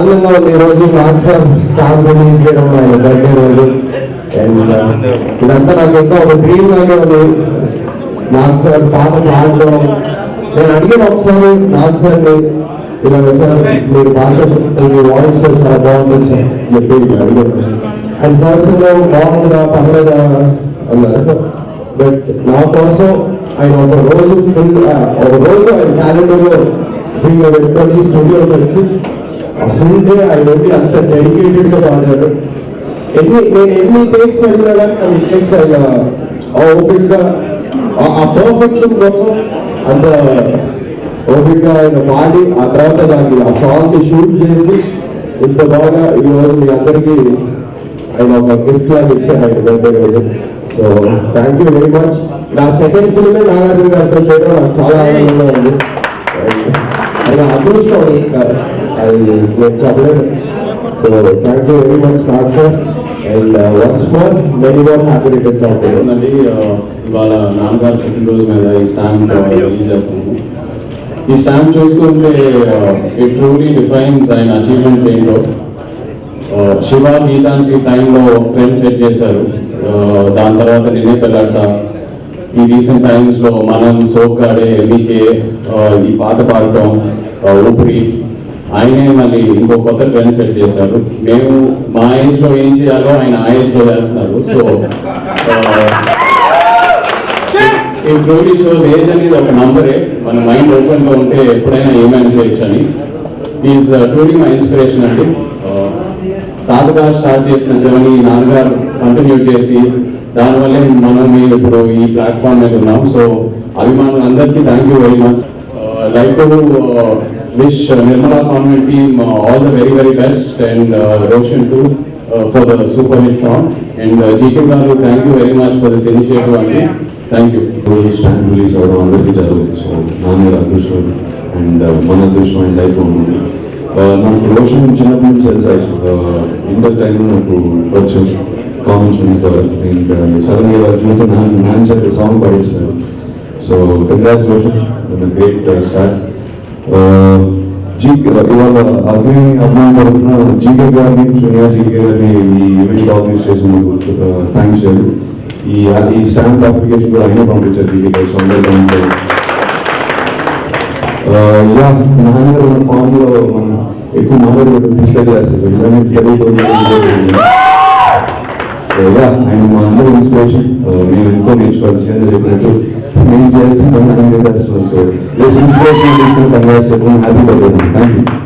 ఆనందంగా ఉంది ఈరోజు నాకు సార్ స్టార్ రిలీజ్ చేయడం ఆయన బర్త్డే రోజు. అండ్ ఇదంతా నాకు ఇంకా ఒక డ్రీమ్ లాగే ఉంది. నాకు సార్ పాట పాడడం నేను అడిగిన ఒకసారి నాకు సార్ని ఇలా సార్ మీరు పాట మీ వాయిస్ చాలా బాగుంటుంది సార్ చెప్పి అడిగాను. అండ్ ఫస్ట్ బాగుంటుందా పర్లేదా అన్నారు. బట్ నా కోసం ఆయన ఒక రోజు ఆయన క్యాలెండర్లో ఫ్రీగా పెట్టుకొని స్టూడియోకి వచ్చి ఆ ఫుల్ డే ఆయన ఉండి అంత డెడికేటెడ్గా పాడారు. నేను ఎన్ని టేక్స్ అడిగినా కానీ కొన్ని టేక్స్ ఆయన ఓపిక్గా ఆ పర్ఫెక్షన్ కోసం అంత ఓపిక్గా ఆయన పాడి ఆ తర్వాత దాన్ని ఆ సాంగ్ని షూట్ చేసి ఇంత బాగా ఈరోజు మీ అందరికీ ఆయన ఒక గిఫ్ట్ లాగా ఇచ్చారు ఆయన బర్త్డే రోజు. So thank you very much. నా సెకండ్ ఫిల్మే నాగార్జున గారితో చేయడం నాకు చాలా ఆనందంగా ఉంది. ఆయన అదృష్టం అది నేను చెప్పలేదు. So thank you very much Nag sir. And once more many more happy returns of the day. ఇవాళ నాన్నగారు పుట్టినరోజు మీద ఈ స్టాంప్ రిలీజ్ చేస్తున్నాము. ఈ స్టాంప్ చూస్తుంటే ఇట్ ట్రూలీ డిఫైన్స్ ఆయన అచీవ్మెంట్స్ ఏంటో. శివ గీతాంజలి టైంలో ట్రెండ్ సెట్ చేశారు. దాని తర్వాత నిన్నే పెళ్ళాడతా, ఈ రీసెంట్ టైమ్స్లో మనం సోగ్గాడే ఎంబీకే ఈ పాట పాడటం ఊపిరి, ఆయనే మళ్ళీ ఇంకో కొత్త ట్రెండ్ సెట్ చేశారు. మేము మా ఏజ్లో ఏం చేయాలో ఆయన ఆ ఏజ్లో చేస్తున్నారు. సో ఈ ట్రూలీ షోస్ ఏజ్ అనేది ఒక నంబరే. మన మైండ్ ఓపెన్గా ఉంటే ఎప్పుడైనా ఏమైనా చేయొచ్చు అని. ఈజ్ ట్రూలీ మై ఇన్స్పిరేషన్ అండి. తాతగారు స్టార్ట్ చేసిన జర్నీ నాన్నగారు కంటిన్యూ చేసి దానివల్లే మనం మేము ఇప్పుడు ఈ ప్లాట్ఫామ్ మీద ఉన్నాం. సో అభిమానులందరికీ thank you very much. Like to wish Nirmala convent team all the very very best and Roshan to for the super hit song. And G K garu thank you very much for this initiative అండి. Thank you. రోజు stand release అవ్వడం అందరికీ జరుగుతుంది. So నాన్నగారు అదృష్టం and మన అదృష్టం and life ఉంది. నాకు రోషన్ చిన్నప్పటి నుంచి తెలుసు. ఇంటర్ టైంలో నాకు వచ్చు కామన్ స్టూడెంట్స్ అండ్ సడన్గా ఇలా చూసి నాన్న చెప్పి సాంగ్ పాడిస్తారు. So congrats Roshan, great start. ఇవాళ అగ్ని అభిమానం తరఫున జీకే గారిని సోనియా జీకే గారిని ఈ ఈవెంట్ ఆర్గనైజ్ చేసినందుకు థ్యాంక్స్ చేయాలి. ఈ స్టాంప్ అప్లికేషన్ కూడా అయినా పంపించారు జీకే గారు. సో నాన్నగారు ఉన్న ఫామ్ లో మనం ఎక్కువ మాట్లాడి డిస్లైక్ చేస్తారు. ఇలానే ఆయన మా అందరూ ఇన్స్పిరేషన్. మేము ఎంతో నేర్చుకోవాలి. చిన్న చెప్పినట్టు మేము చేయాల్సిన పని ఆయన చేస్తున్నాం. సో ఇన్స్పిరేషన్ తీసుకుని కంగ్రాట్స్ చెప్పడం హ్యాపీ బర్త్డే. Thank you.